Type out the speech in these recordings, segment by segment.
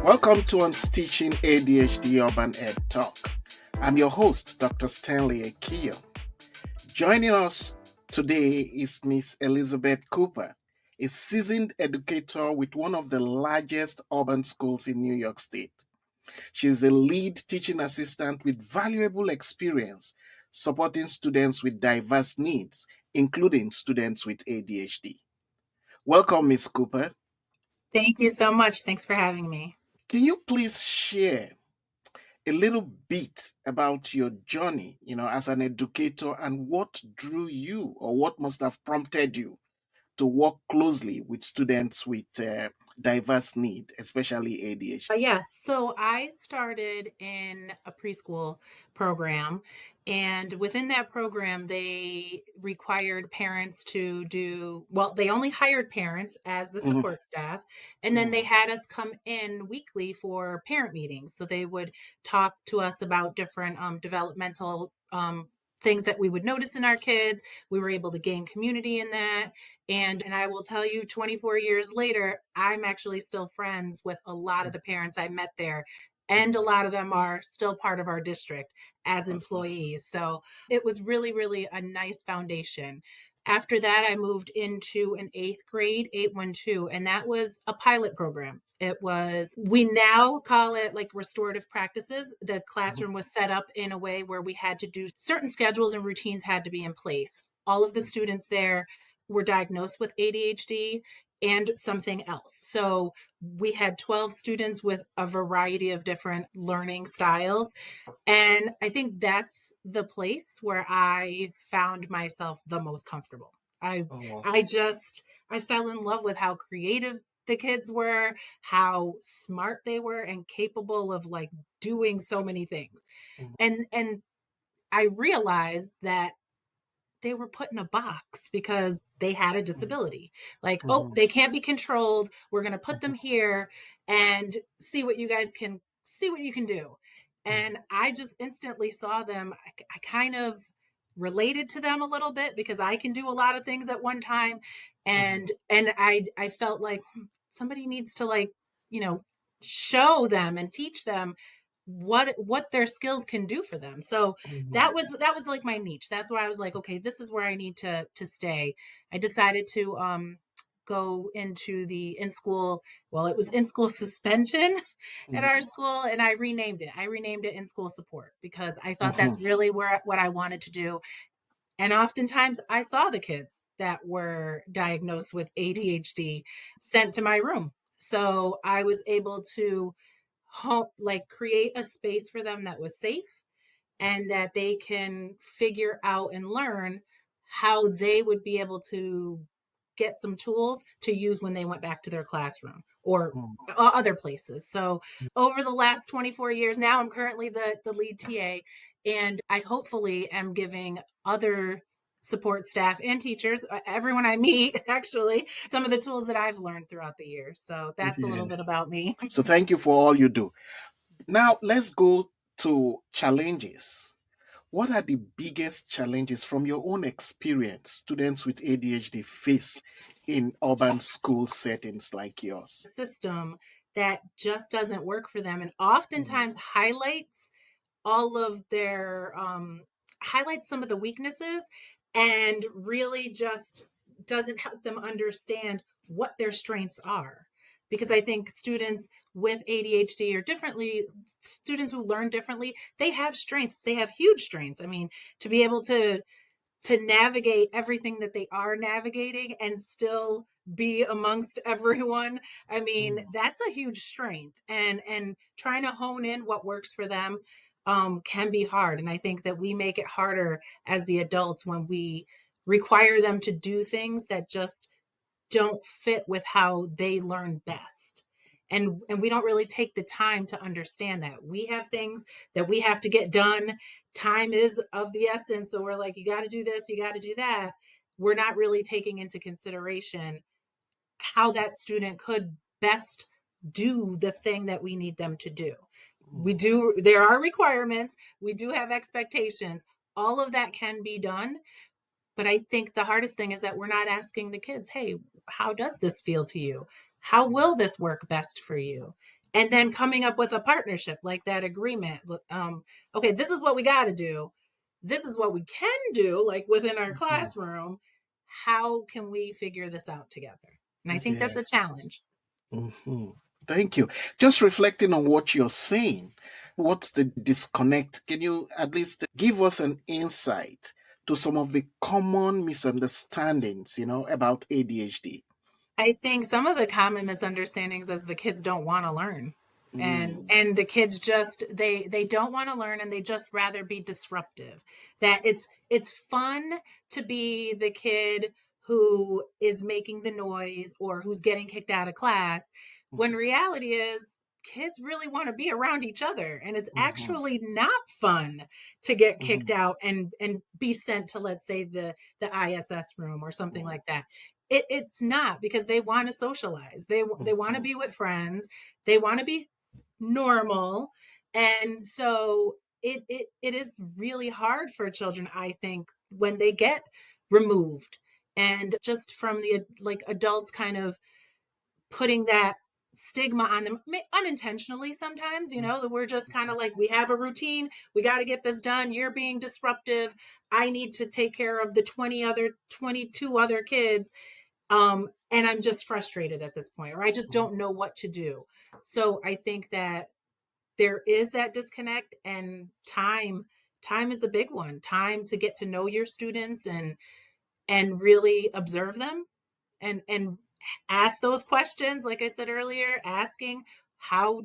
Welcome to Unstitching ADHD Urban Ed Talk. I'm your host, Dr. Stanley Akio. Joining us today is Miss Elizabeth Cooper, a seasoned educator with one of the largest urban schools in New York State. She's a lead teaching assistant with valuable experience supporting students with diverse needs, including students with ADHD. Welcome, Miss Cooper. Thank you so much. Thanks for having me. Can you please share a little bit about your journey, as an educator and what drew you or what must have prompted you to work closely with students with diverse need, especially ADHD? Yes, so I started in a preschool program, and within that program, they required parents to they only hired parents as the Mhm, support staff, and then they mhm, had us come in weekly for parent meetings. So they would talk to us about different developmental things that we would notice in our kids. We were able to gain community in that. And I will tell you, 24 years later, I'm actually still friends with a lot of the parents I met there. And a mhm. lot of them are still part of our district as That's awesome. employees. So it was really, really a nice foundation. After that, I moved into an eighth grade, 812, and that was a pilot program. We now call it like restorative practices. The Mhm, classroom was set up in a way where we had to do certain schedules and routines had to be in place. All of the students there were diagnosed with ADHD and something else. So we had 12 students with a variety of different learning styles. And I think that's the place where I found myself the most comfortable. I Oh, I just I fell in love with how creative the kids were, how smart they were and capable of like doing so many things. mhm, And I realized that they were put in a box because they had a mhm, disability. Like, oh, mhm, they can't be controlled. We're going to put mhm, them here and see what you can do. mhm, And I just instantly saw them. I kind of related to them a little bit because I can do a lot of things at one time. mhm, And I felt like somebody needs to like, you know, show them and teach them what their skills can do for them. So mhm, that was like my niche. That's where I was like, okay, this is where I need to stay. I decided to go into the in school, well, it was in school suspension at our mhm, school, and I renamed it. I renamed it in school support because I thought mhm, that's really where what I wanted to do. And oftentimes I saw the kids that were diagnosed with ADHD sent to my room. So I was able to like create a space for them that was safe and that they can figure out and learn how they would be able to get some tools to use when they went back to their classroom or mhm. other places. So over the last 24 years, now I'm currently the lead TA, and I hopefully am giving other support staff and teachers, everyone I meet, actually, some of the tools that I've learned throughout the year. So that's a Yeah. little bit about me. So thank you for all you do. Now let's go to challenges. What are the biggest challenges from your own experience students with ADHD face in urban school settings like yours? System that just doesn't work for them and Mhm, oftentimes all of their highlights some of the weaknesses and really just doesn't help them understand what their strengths are, because I think students with ADHD or differently, students who learn differently, they have strengths, they have huge strengths. I mean, to be able to navigate everything that they are navigating and still be amongst everyone, I mean, mhm, that's a huge strength. And trying to hone in what works for them can be hard, and I think that we make it harder as the adults when we require them to do things that just don't fit with how they learn best. And we don't really take the time to understand that we have things that we have to get done. Time is of the essence, so we're like, you got to do this, you got to do that. We're not really taking into consideration how that student could best do the thing that we need them to do. mhm, There are requirements, we do have expectations. All of that can be done, but I think the hardest thing is that we're not asking the kids, hey, how does this feel to you? How will this work best for you? and then coming up with a partnership, like that agreement. Okay, this is what we got to do. This is what we can do, like within our Mhm. classroom. How can we figure this out together? And I think that's a Yes. challenge. Mhm. Thank you. Just reflecting on what you're saying, what's the disconnect? Can you at least give us an insight to some of the common misunderstandings, about ADHD? I think some of the common misunderstandings is the kids don't want to learn. And Mm, and the kids just they don't want to learn, and they just rather be disruptive. That it's fun to be the kid who is making the noise or who's getting kicked out of class, when mhm, reality is kids really want to be around each other, and it's mhm, actually not fun to get kicked mhm, out and be sent to, let's say, the ISS room or something mhm, like that. It's not, because they want to socialize. They want to mhm, be with friends. They want to be normal. And so it is really hard for children, I think, when they get removed, and just from the like adults kind of putting that stigma on them unintentionally sometimes, that we're just kind of like, we have a routine, we got to get this done, you're being disruptive, I need to take care of the 22 other kids, and I'm just frustrated at this point, or I just mhm, don't know what to do. So I think that there is that disconnect, and time is a big one. Time to get to know your students and really observe them, and ask those questions, like I said earlier, asking, how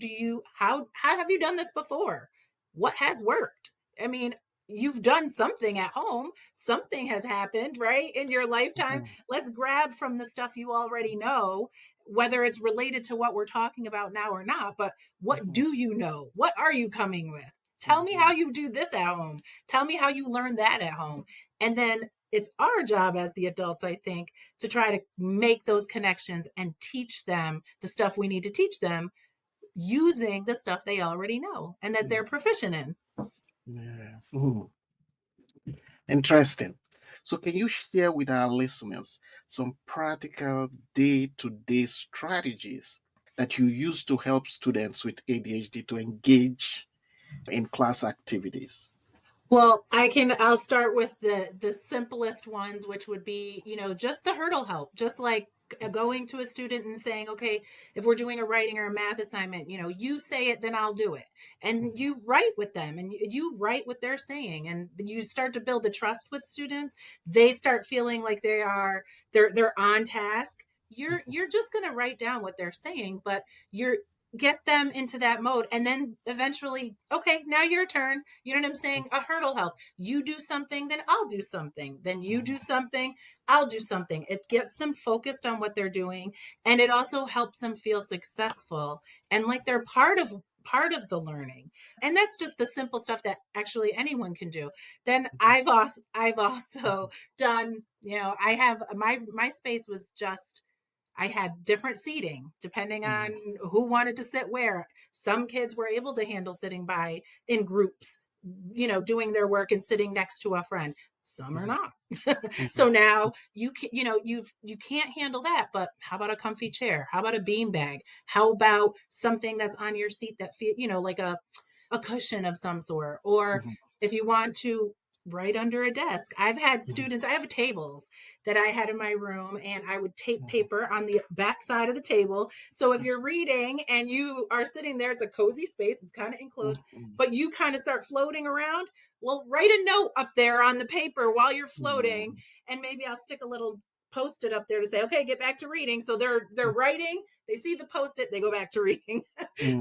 have you done this before? What has worked? I mean, you've done something at home, something has happened, right, in your lifetime. mhm, Let's grab from the stuff you already know, whether it's related to what we're talking about now or not. But what mhm, do you know? What are you coming with? Tell me how mhm, you do this at home. Tell me how you learn that at home. And then it's our job as the adults, I think, to try to make those connections and teach them the stuff we need to teach them, using the stuff they already know and that they're mhm. proficient in. Yeah. Ooh, interesting. So, can you share with our listeners some practical day-to-day strategies that you use to help students with ADHD to engage in class activities? Well, I'll start with the simplest ones, which would be, just the hurdle help, just like going to a student and saying, okay, if we're doing a writing or a math assignment, you say it, then I'll do it. And Mhm, you write with them, and you write what they're saying, and you start to build a trust with students. They start feeling like they're on task. You're just going to write down what they're saying, but you're get them into that mode, and then eventually, okay, now your turn. You know what I'm saying? A hurdle help. You do something, then I'll do something, then you do mhm, something, I'll do something. It gets them focused on what they're doing, and it also helps them feel successful and like they're part of the learning. And that's just the simple stuff that actually anyone can do. Then I've also done, I have my space was just, I had different seating depending mhm, on who wanted to sit where. Some kids were able to handle sitting by in groups, doing their work and sitting next to a friend. Some are mhm, not. mhm, So now you can't handle that. But how about a comfy chair? How about a bean bag? How about something that's on your seat that feel, like a cushion of some sort? Or mhm, if you want to, right under a desk. I've had mhm, students, I have tables that I had in my room, and I would tape mhm, paper on the back side of the table. So if you're reading and you are sitting there, it's a cozy space, it's kind of enclosed, mhm, but you kind of start floating around. Well, write a note up there on the paper while you're floating, mhm, and maybe I'll stick a little post-it up there to say, okay, get back to reading. So they're writing, they see the post-it, they go back to reading.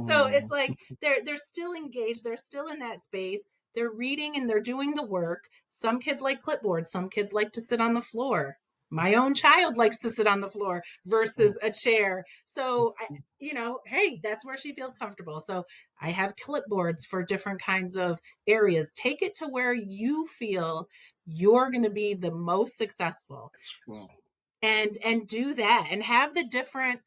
So it's mhm, like they're still engaged, they're still in that space, they're reading and they're doing the work. Some kids like clipboard, some kids like to sit on the floor. My own child likes to sit on the floor versus a chair. So hey, that's where she feels comfortable. So I have clipboards for different kinds of areas. Take it to where you feel you're going to be the most successful, well, and do that, and have the different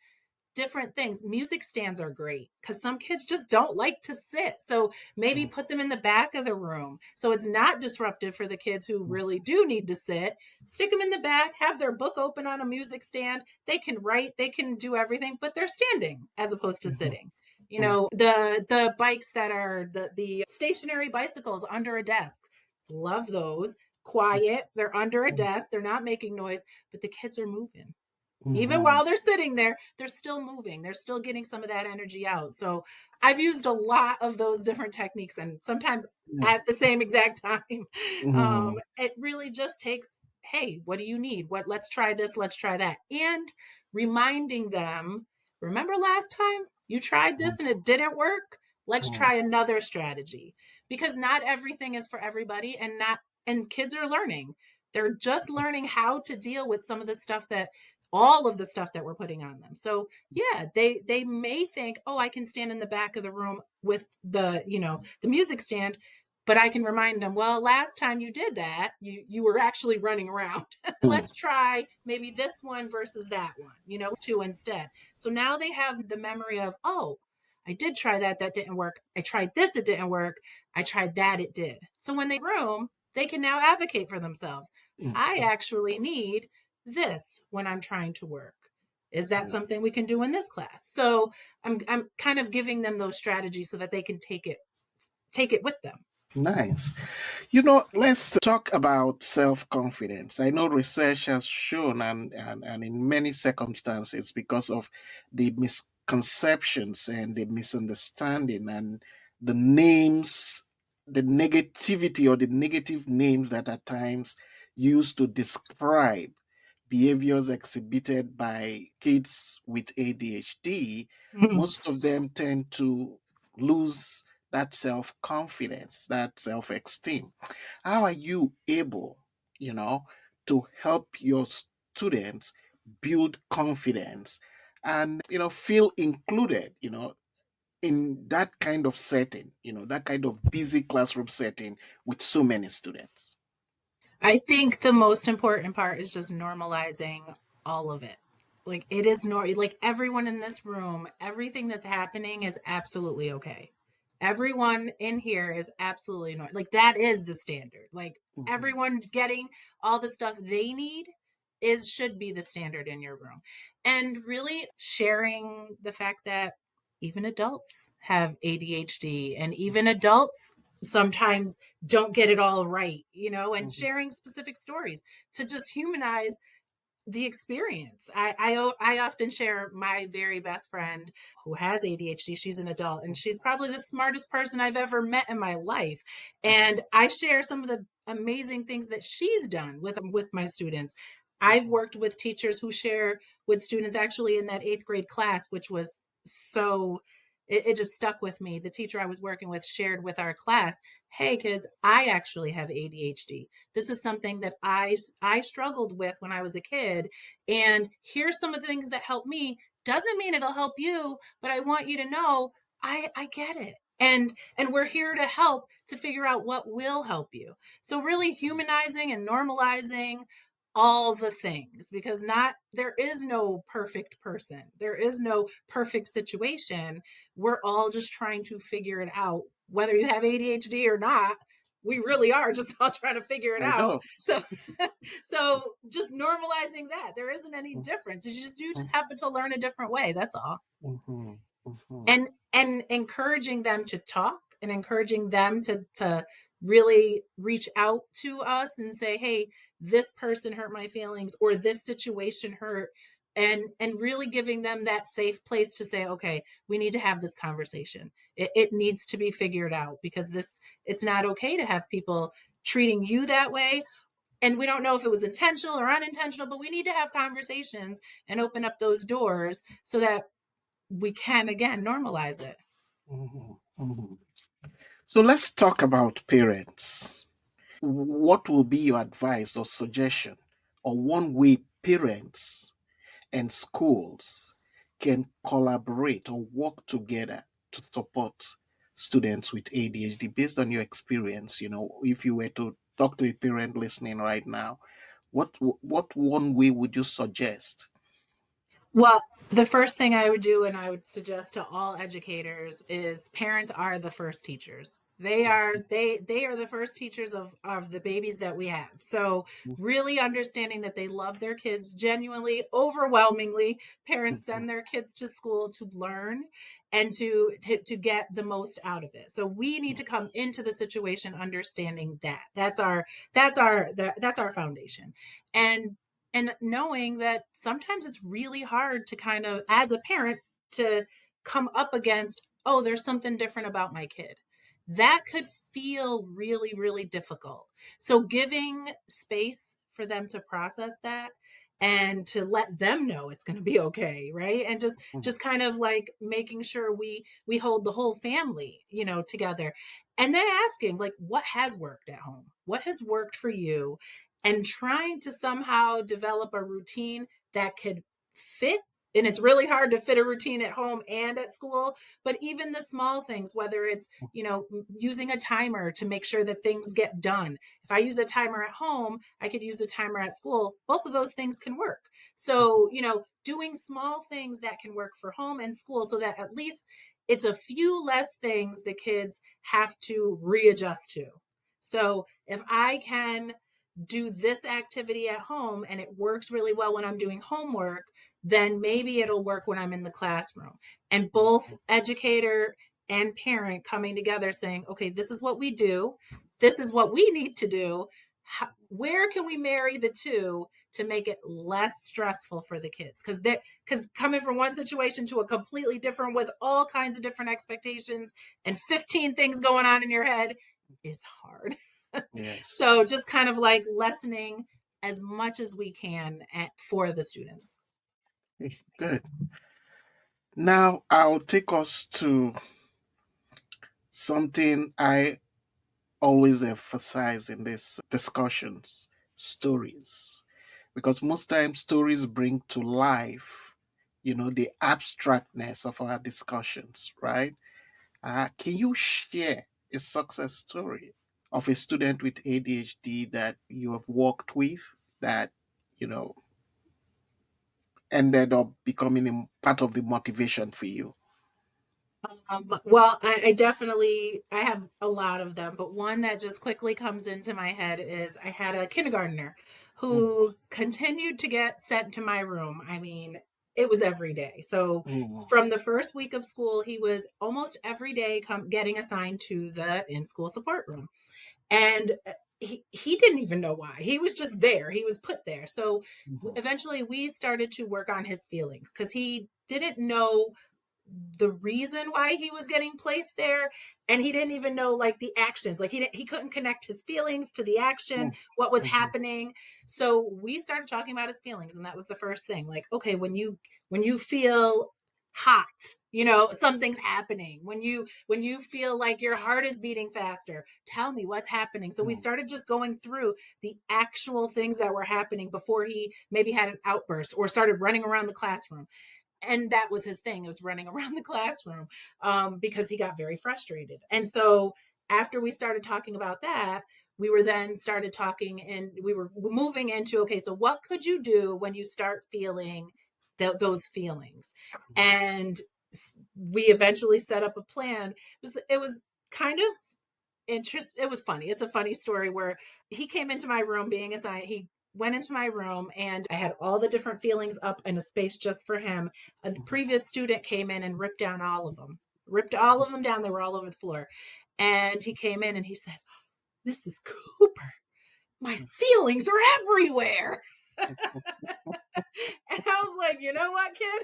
things. Music stands are great because some kids just don't like to sit. So maybe mhm, put them in the back of the room so it's not disruptive for the kids who really do need to sit. Stick them in the back, have their book open on a music stand. They can write, they can do everything, but they're standing as opposed to mhm, sitting. The bikes that are the stationary bicycles under a desk. Love those. Quiet. They're under a desk. They're not making noise, but the kids are moving. Even Mhm. while they're sitting there, they're still moving. They're still getting some of that energy out. So I've used a lot of those different techniques, and sometimes Yeah. at the same exact time. Mhm. It really just takes, hey, what do you need? Let's try this, let's try that. And reminding them, remember last time you tried this and it didn't work? Let's Mhm. try another strategy. Because not everything is for everybody, and kids are learning. They're just learning how to deal with some of the stuff that all of the stuff that we're putting on them. So yeah, they may think, oh, I can stand in the back of the room with the music stand, but I can remind them, well, last time you did that, you were actually running around. Mhm. Let's try maybe this one versus that one, two instead. So now they have the memory of, oh, I did try that, that didn't work. I tried this, it didn't work. I tried that, it did. So when they room, they can now advocate for themselves. I Mhm. actually need this when I'm trying to work. Is that Yeah. something we can do in this class? So I'm kind of giving them those strategies so that they can take it with them. Nice. Let's talk about self confidence. I know research has shown, and in many circumstances, because of the misconceptions and the misunderstanding and the names, the negativity or the negative names that at times used to describe behaviors exhibited by kids with ADHD, Mhm. most of them tend to lose that self confidence, that self esteem. How are you able, you know, to help your students build confidence and, feel included, in that kind of setting, that kind of busy classroom setting with so many students? I think the most important part is just normalizing all of it. Like it is like everyone in this room, everything that's happening is absolutely okay. Everyone in here is absolutely normal. Like that is the standard. Like Mhm. everyone getting all the stuff they need is should be the standard in your room. And really sharing the fact that even adults have ADHD and even adults sometimes don't get it all right, and Mhm. sharing specific stories to just humanize the experience. I often share my very best friend who has ADHD. She's an adult and she's probably the smartest person I've ever met in my life. And I share some of the amazing things that she's done with my students. I've Mhm. worked with teachers who share with students actually in that 8th grade class, which was so it just stuck with me. The teacher I was working with shared with our class, hey kids, I actually have ADHD. This is something that I struggled with when I was a kid, and here's some of the things that help me. Doesn't mean it'll help you, but I want you to know I get it. And we're here to help to figure out what will help you. So really humanizing and normalizing all the things, because not there is no perfect person. There is no perfect situation. We're all just trying to figure it out, whether you have ADHD or not. We really are just all trying to figure it I out. know. So just normalizing that there isn't any difference. You just happen to learn a different way. That's all. Mhm. Mhm. And encouraging them to talk and encouraging them to really reach out to us and say, hey, this person hurt my feelings or this situation hurt, and really giving them that safe place to say, okay, we need to have this conversation. It needs to be figured out, because it's not okay to have people treating you that way. And we don't know if it was intentional or unintentional, but we need to have conversations and open up those doors so that we can again normalize it. Mhm. Mhm. So let's talk about parents. What will be your advice or suggestion, or one way parents and schools can collaborate or work together to support students with ADHD based on your experience? If you were to talk to a parent listening right now, what one way would you suggest? Well, the first thing I would do, and I would suggest to all educators, is parents are the first teachers. They are the first teachers of the babies that we have. So really understanding that they love their kids genuinely, overwhelmingly, parents send their kids to school to learn and to get the most out of it. So we need to come into the situation understanding that. That's our foundation. And knowing that sometimes it's really hard to kind of, as a parent, to come up against, oh, there's something different about my kid. That could feel really, really difficult. So giving space for them to process that and to let them know it's going to be okay, right? And just kind of like making sure we hold the whole family, together. And then asking, like, what has worked at home? What has worked for you? And trying to somehow develop a routine that could fit. And it's really hard to fit a routine at home and at school, but even the small things, whether it's, using a timer to make sure that things get done. If I use a timer at home, I could use a timer at school. Both of those things can work. So, doing small things that can work for home and school so that at least it's a few less things the kids have to readjust to. So if I can do this activity at home and it works really well when I'm doing homework, then maybe it'll work when I'm in the classroom. And both educator and parent coming together saying, okay, this is what we do. This is what we need to do. Where can we marry the two to make it less stressful for the kids? Because coming from one situation to a completely different with all kinds of different expectations and 15 things going on in your head is hard. So Yes. just kind of like lessening as much as we can for the students. Good. Now I'll take us to something I always emphasize in these discussions: stories. Because most times stories bring to life, the abstractness of our discussions, right? Can you share a success story of a student with ADHD that you have worked with that, you know, ended up becoming a part of the motivation for you? Well, I definitely I have a lot of them, but one that just quickly comes into my head is I had a kindergartner Mm, who continued to get sent to my room. I mean, it was every day. So mm, from the first week of school, he was almost every day getting assigned to the in-school support room. And he didn't even know why. He was just there. He was put there. So mhm, eventually we started to work on his feelings because he didn't know the reason why he was getting placed there, and he didn't even know like the actions, like he couldn't connect his feelings to the action, mm, what was mhm, happening. So we started talking about his feelings, and that was the first thing, like, okay, when you feel hot, something's happening. When you feel like your heart is beating faster, tell me what's happening. So we mm, started just going through the actual things that were happening before he maybe had an outburst or started running around the classroom. And that was his thing, it was running around the classroom, because he got very frustrated. And so after we started talking about that, we were then started talking and we were moving into, okay, so what could you do when you start feeling those feelings? And we eventually set up a plan. It was kind of it was funny. It's a funny story where he came into my room being assigned. He went into my room and I had all the different feelings up in a space just for him. A previous student came in and ripped down all of them, ripped all of them down. They were all over the floor. And he came in and he said, Mrs. Cooper, my feelings are everywhere. And I was like, you know what, kid?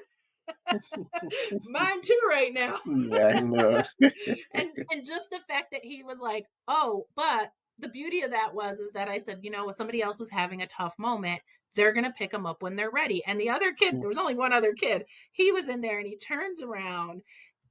Mine too right now. yeah, I know. And just the fact that he was like, oh, but the beauty of that was is that I said, if somebody else was having a tough moment, they're going to pick them up when they're ready. And the other kid, there was only one other kid, he was in there and he turns around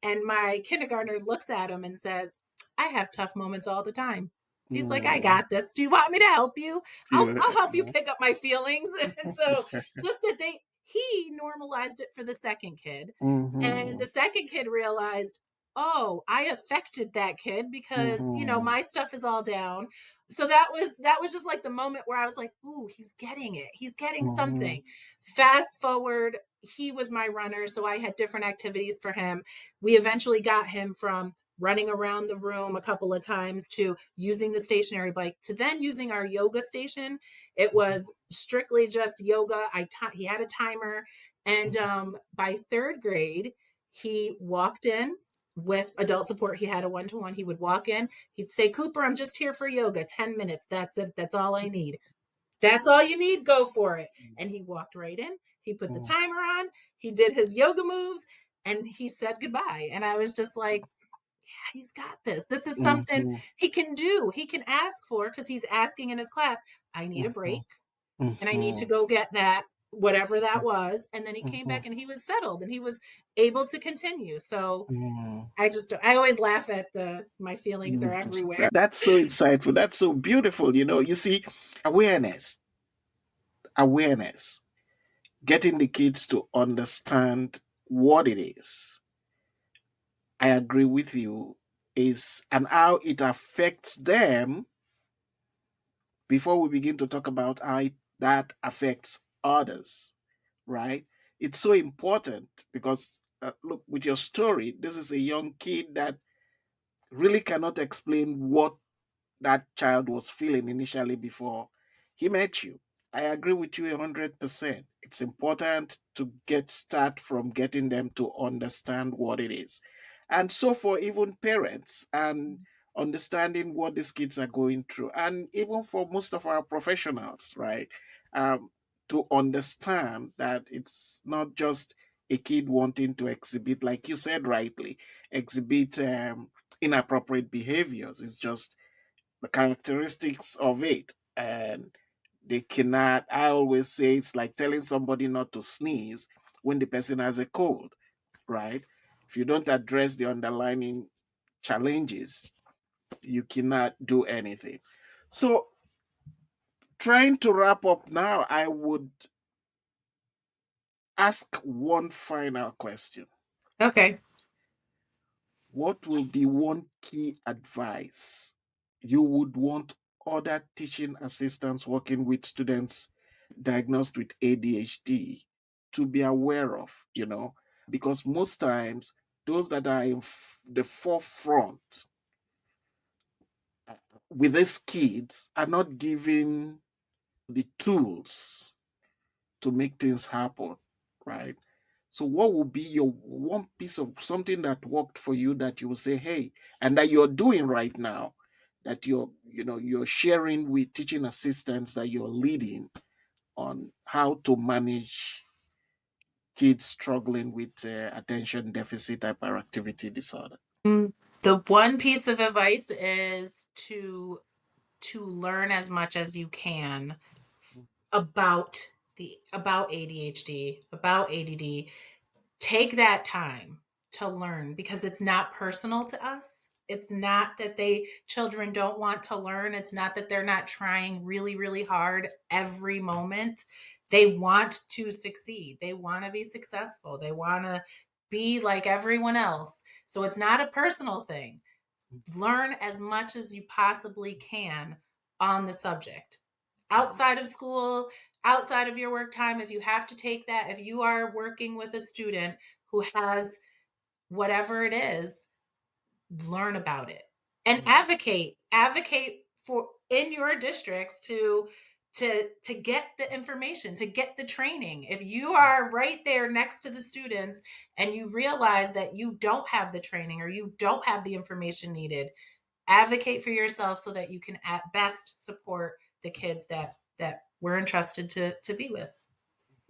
and my kindergartner looks at him and says, I have tough moments all the time. He's like, I Mm, got this. Do you want me to help you? I'll, feel- I'll help you pick up my feelings. And so just that he normalized it for the second kid. And mhm, the second kid realized, oh, I affected that kid because, mhm, my stuff is all down. So that was just like the moment where I was like, ooh, he's getting it. He's getting mhm, something. Fast forward, he was my runner. So I had different activities for him. We eventually got him from running around the room a couple of times to using the stationary bike to then using our yoga station. It was strictly just yoga. He had a timer, and by third grade, he walked in with adult support. He had a one-to-one. He would walk in. He'd say, "Cooper, I'm just here for yoga. 10 minutes. That's it. That's all I need." That's all you need. Go for it. And he walked right in. He put the timer on. He did his yoga moves, and he said goodbye. And I was just like, yeah, he's got this. This is something Mhm. he can do. He can ask for, because he's asking in his class, I need a break Mhm. and I need to Mhm. go get that, whatever that Mhm. was. And then he came Mhm. back and he was settled and he was able to continue. So Mhm. I always laugh at my feelings are everywhere. That's so insightful. That's so beautiful. You see, awareness, awareness, getting the kids to understand what it is. I agree with you, is and how it affects them before we begin to talk about how that affects others, right? It's so important because, look, with your story, this is a young kid that really cannot explain what that child was feeling initially before he met you. I agree with you 100%. It's important to start from getting them to understand what it is. And so for even parents and understanding what these kids are going through, and even for most of our professionals, right? Um, to understand that it's not just a kid wanting to exhibit, like you said rightly, exhibit inappropriate behaviors. It's just the characteristics of it. And they cannot, I always say it's like telling somebody not to sneeze when the person has a cold, right? If you don't address the underlying challenges, you cannot do anything. So, trying to wrap up now, I would ask one final question. Okay. What will be one key advice you would want other teaching assistants working with students diagnosed with ADHD to be aware of? Because most times those that are in the forefront with these kids are not given the tools to make things happen, right? So, what would be your one piece of something that worked for you that you will say, hey, and that you're doing right now, that you're sharing with teaching assistants that you're leading on how to manage kids struggling with attention deficit hyperactivity disorder? The one piece of advice is to learn as much as you can about about ADHD, about ADD. Take that time to learn, because it's not personal to us. It's not that children don't want to learn. It's not that they're not trying really, really hard every moment. They want to succeed. They want to be successful. They want to be like everyone else. So it's not a personal thing. Learn as much as you possibly can on the subject. Outside of school, outside of your work time, if you have to take that, if you are working with a student who has whatever it is, learn about it and advocate for in your districts to get the information, to get the training. If you are right there next to the students and you realize that you don't have the training or you don't have the information needed, advocate for yourself so that you can at best support the kids that we're entrusted to be with.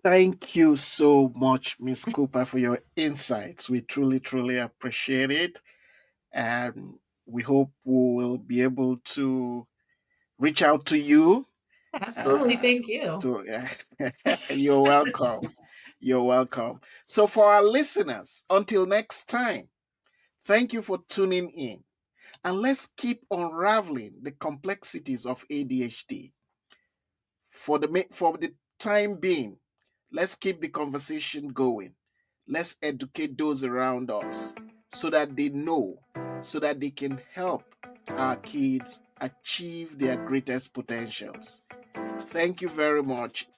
Thank you so much, Miss Cooper, for your insights. We truly, truly appreciate it. And we hope we will be able to reach out to you. Absolutely, Uh, thank you. you're welcome. You're welcome. So, for our listeners, until next time, thank you for tuning in. And let's keep unraveling the complexities of ADHD. For the time being, let's keep the conversation going. Let's educate those around us so that they know, so that they can help our kids achieve their greatest potentials. Thank you very much.